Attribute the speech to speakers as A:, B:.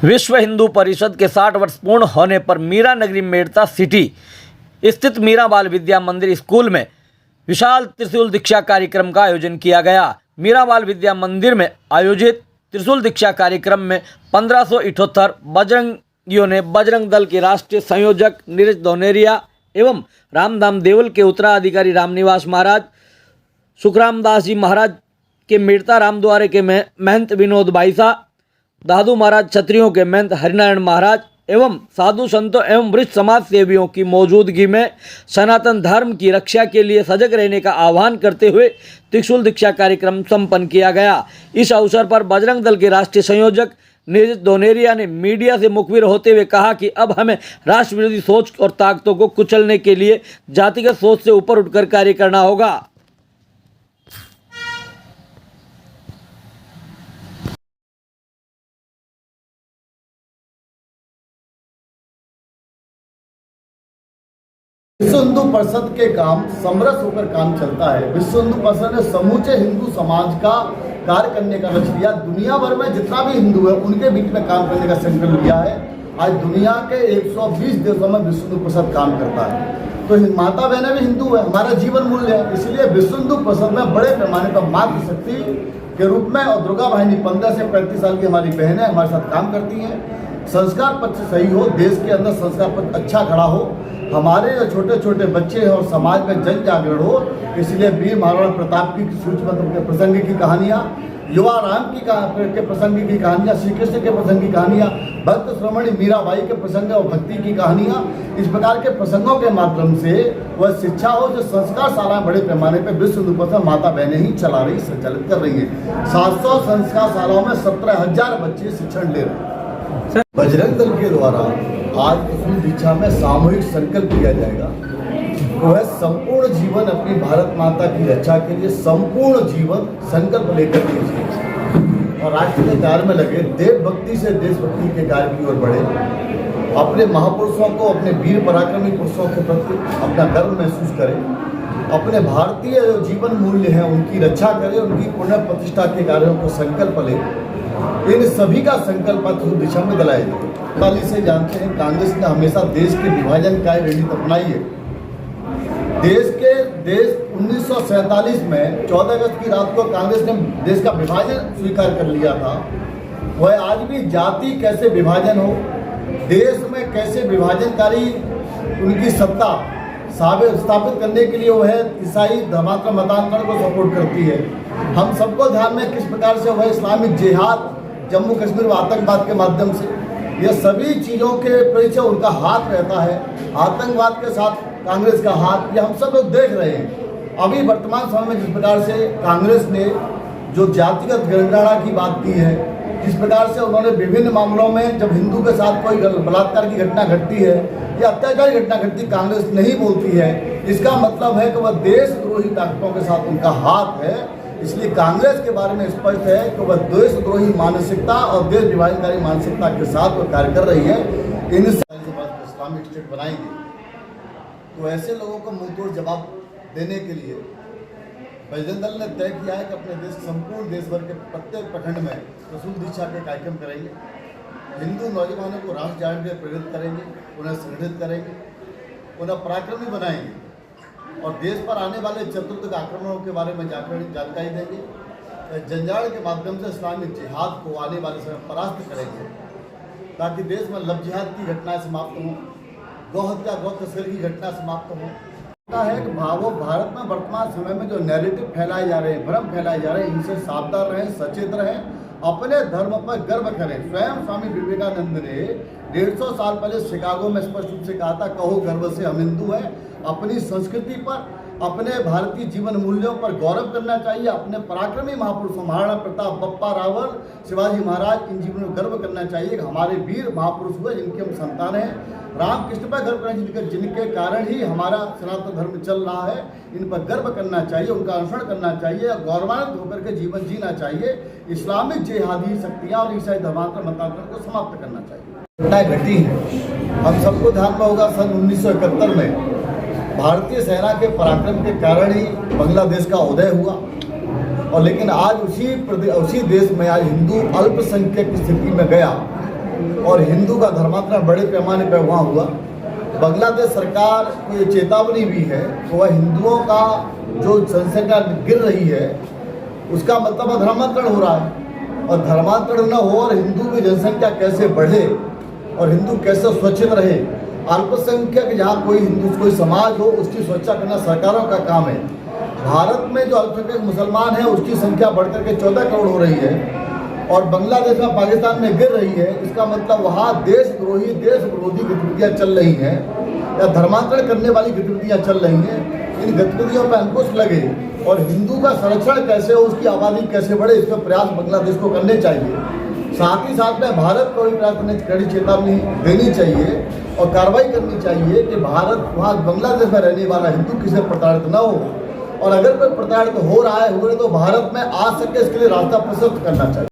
A: विश्व हिंदू परिषद के 60 वर्ष पूर्ण होने पर मीरा नगरी मेड़ता सिटी स्थित मीरा बाल विद्या मंदिर स्कूल में विशाल त्रिशूल दीक्षा कार्यक्रम का आयोजन किया गया। मीरा बाल विद्या मंदिर में आयोजित त्रिशूल दीक्षा कार्यक्रम में 1578 बजरंगियों ने बजरंग दल के राष्ट्रीय संयोजक नीरज दोनेरिया एवं रामधाम देवल के उत्तराधिकारी रामनिवास महाराज, सुखराम दास जी महाराज के मेड़ता रामद्वारे के महंत विनोद बाईसा, दादू महाराज क्षत्रियों के महंत हरिनारायण महाराज एवं साधु संतों एवं वरिष्ठ समाज सेवियों की मौजूदगी में सनातन धर्म की रक्षा के लिए सजग रहने का आह्वान करते हुए त्रिशूल दीक्षा कार्यक्रम संपन्न किया गया। इस अवसर पर बजरंग दल के राष्ट्रीय संयोजक नीरज दोनेरिया ने मीडिया से मुखबिर होते हुए कहा कि अब हमें राष्ट्र विरोधी सोच और ताकतों को कुचलने के लिए जातिगत सोच से ऊपर उठकर कार्य करना होगा।
B: विश्व हिंदू परिषद के काम समरस होकर काम चलता है। विश्व हिंदू परिषद ने समूचे हिंदू समाज का कार्य करने का लक्ष्य लिया। दुनिया भर में जितना भी हिंदू है उनके बीच में काम करने का संकल्प लिया है। आज दुनिया के 120 देशों में विश्व हिंदू परिषद काम करता है। तो माता बहनें भी हिंदू है, हमारा जीवन मूल्य है। इसलिए विश्व हिंदू परिषद में बड़े पैमाने पर मातृशक्ति के रूप में और दुर्गा वाहिनी 15 से 35 साल की हमारी बहनें हमारे साथ काम करती हैं। संस्कार पक्ष सही हो, देश के अंदर संस्कार पक्ष अच्छा खड़ा हो, हमारे जो छोटे छोटे बच्चे हैं और समाज में जन जागरण हो। इसलिए वीर महाराणा प्रताप की सूचना के प्रसंग की कहानियाँ, युवा राम के प्रसंग की कहानियाँ, श्री कृष्ण के प्रसंग की कहानियाँ, भक्त श्रोमणी मीराबाई के प्रसंग और भक्ति की कहानियाँ, इस प्रकार के प्रसंगों के माध्यम से वह शिक्षा हो जो संस्कार शालाएं बड़े पैमाने पर विश्व हिंदू परिषद माता बहनें ही चला रही, संचालित कर रही है। 700 संस्कार शालाओं में 17,000 बच्चे शिक्षण ले रहे हैं। बजरंग दल के द्वारा आज त्रिशूल दीक्षा में सामूहिक संकल्प लिया जाएगा। वह संपूर्ण जीवन अपनी भारत माता की रक्षा के लिए संपूर्ण जीवन संकल्प लेकर के और राष्ट्र के कार्य में लगे, देवभक्ति से देशभक्ति के कार्य की ओर बढ़े, अपने महापुरुषों को, अपने वीर पराक्रमी पुरुषों के प्रति अपना गर्व महसूस करें, अपने भारतीय जो जीवन मूल्य हैं उनकी रक्षा करें, उनकी पुण्य प्रतिष्ठा के कार्यों को संकल्प लें। इन सभी का संकल्प त्रिशूल दिशा में दिलाया जाए। से जानते हैं कांग्रेस ने हमेशा देश के विभाजन का रणनीति अपनाई है। देश 1947 में 14 अगस्त की रात को कांग्रेस ने देश का विभाजन स्वीकार कर लिया था। वह आज भी जाति कैसे विभाजन हो, देश में कैसे विभाजनकारी उनकी सत्ता स्थापित करने के लिए वह ईसाई धर्मांतर मतांतर को सपोर्ट करती है। हम सबको ध्यान में किस प्रकार से वह इस्लामिक जिहाद, जम्मू कश्मीर में आतंकवाद के माध्यम से, यह सभी चीज़ों के पीछे उनका हाथ रहता है। आतंकवाद के साथ कांग्रेस का हाथ, ये हम सब लोग देख रहे हैं। अभी वर्तमान समय में जिस प्रकार से कांग्रेस ने जो जातिगत जनगणना की बात की है, जिस प्रकार से उन्होंने विभिन्न मामलों में जब हिंदू के साथ कोई बलात्कार की घटना घटती है या अत्याचार की घटना घटती, कांग्रेस नहीं बोलती है। इसका मतलब है कि वह देशद्रोही ताकतों के साथ उनका हाथ है। इसलिए कांग्रेस के बारे में स्पष्ट है कि वह देशद्रोही मानसिकता और देश विभाजनकारी मानसिकता के साथ वह कार्य कर रही है। इन इस्लामिक स्टेट बनाएंगे तो ऐसे लोगों को मुंहतोड़ जवाब देने के लिए बजरंग दल ने तय किया है कि अपने देश संपूर्ण देश भर के प्रत्येक प्रखंड में त्रिशूल दीक्षा के कार्यक्रम करेंगे। हिंदू नौजवानों को राष्ट्र जागरण के प्रेरित करेंगे, उन्हें संगठित करेंगे, उन्हें पराक्रमी बनाएंगे और देश पर आने वाले चतुर्थ आक्रमणों के बारे में जानकारी देंगे। जंजाल के माध्यम से इस्लामिक जिहाद को आने वाले समय परास्त करेंगे ताकि देश में लव जिहाद की घटनाएं समाप्त हों, गौ हत्या, गौ तस्करी की घटना समाप्त हो। है कि भारत में वर्तमान समय में जो नैरेटिव फैलाए जा रहे हैं, भ्रम फैलाए जा रहे हैं, इनसे सावधान रहें, सचेत रहें, अपने धर्म पर गर्व करें। स्वयं स्वामी विवेकानंद ने 150 साल पहले शिकागो में स्पष्ट रूप से कहा था, कहो गर्व से हम हिंदू हैं। अपनी संस्कृति पर, अपने भारतीय जीवन मूल्यों पर गौरव करना चाहिए। अपने पराक्रमी महापुरुषों महाराणा प्रताप, बप्पा रावल, शिवाजी महाराज, इन जीवनों में गर्व करना चाहिए कि हमारे वीर महापुरुष हुए जिनके हम संतान हैं। रामकृष्ण पर गर्व करना, जिनके कारण ही हमारा सनातन धर्म चल रहा है। इन पर गर्व करना चाहिए, उनका अनुसरण करना चाहिए, गौरवान्वित होकर के जीवन जीना चाहिए। इस्लामिक जिहादी शक्तियाँ और ईसाई धर्मांतर मतांतर को समाप्त करना चाहिए। घटनाएं घटी हैं, हम सबको ध्यान में होगा। सन 1971 में भारतीय सेना के पराक्रम के कारण ही बांग्लादेश का उदय हुआ और लेकिन आज उसी देश में आज हिंदू अल्पसंख्यक की स्थिति में गया और हिंदू का धर्मांतरण बड़े पैमाने पर वहाँ हुआ। बांग्लादेश सरकार को ये चेतावनी भी है कि वह हिंदुओं का जो जनसंख्या गिर रही है उसका मतलब धर्मांतरण हो रहा है, और धर्मांतरण न हो और हिंदू की जनसंख्या कैसे बढ़े और हिंदू कैसे सुरक्षित रहे। अल्पसंख्यक जहाँ कोई हिंदू कोई समाज हो उसकी सुरक्षा करना सरकारों का काम है। भारत में जो अल्पसंख्यक मुसलमान है उसकी संख्या बढ़कर के 14 करोड़ हो रही है और बांग्लादेश में पाकिस्तान में गिर रही है। इसका मतलब वहाँ देशद्रोही देश विरोधी गतिविधियाँ चल रही हैं या धर्मांतरण करने वाली गतिविधियाँ चल रही हैं। इन गतिविधियों पर अंकुश लगे और हिंदू का संरक्षण कैसे हो, उसकी आबादी कैसे बढ़े, इस पर प्रयास बांग्लादेश को करने चाहिए। साथ ही साथ में भारत को भी प्रयास करने की कड़ी चेतावनी देनी चाहिए और कार्रवाई करनी चाहिए कि भारत वहाँ बांग्लादेश में रहने वाला हिंदू किसी प्रताड़ित न हो, और अगर कोई प्रताड़ित हो रहा है तो भारत में आ सके इसके लिए रास्ता प्रशस्त करना चाहिए।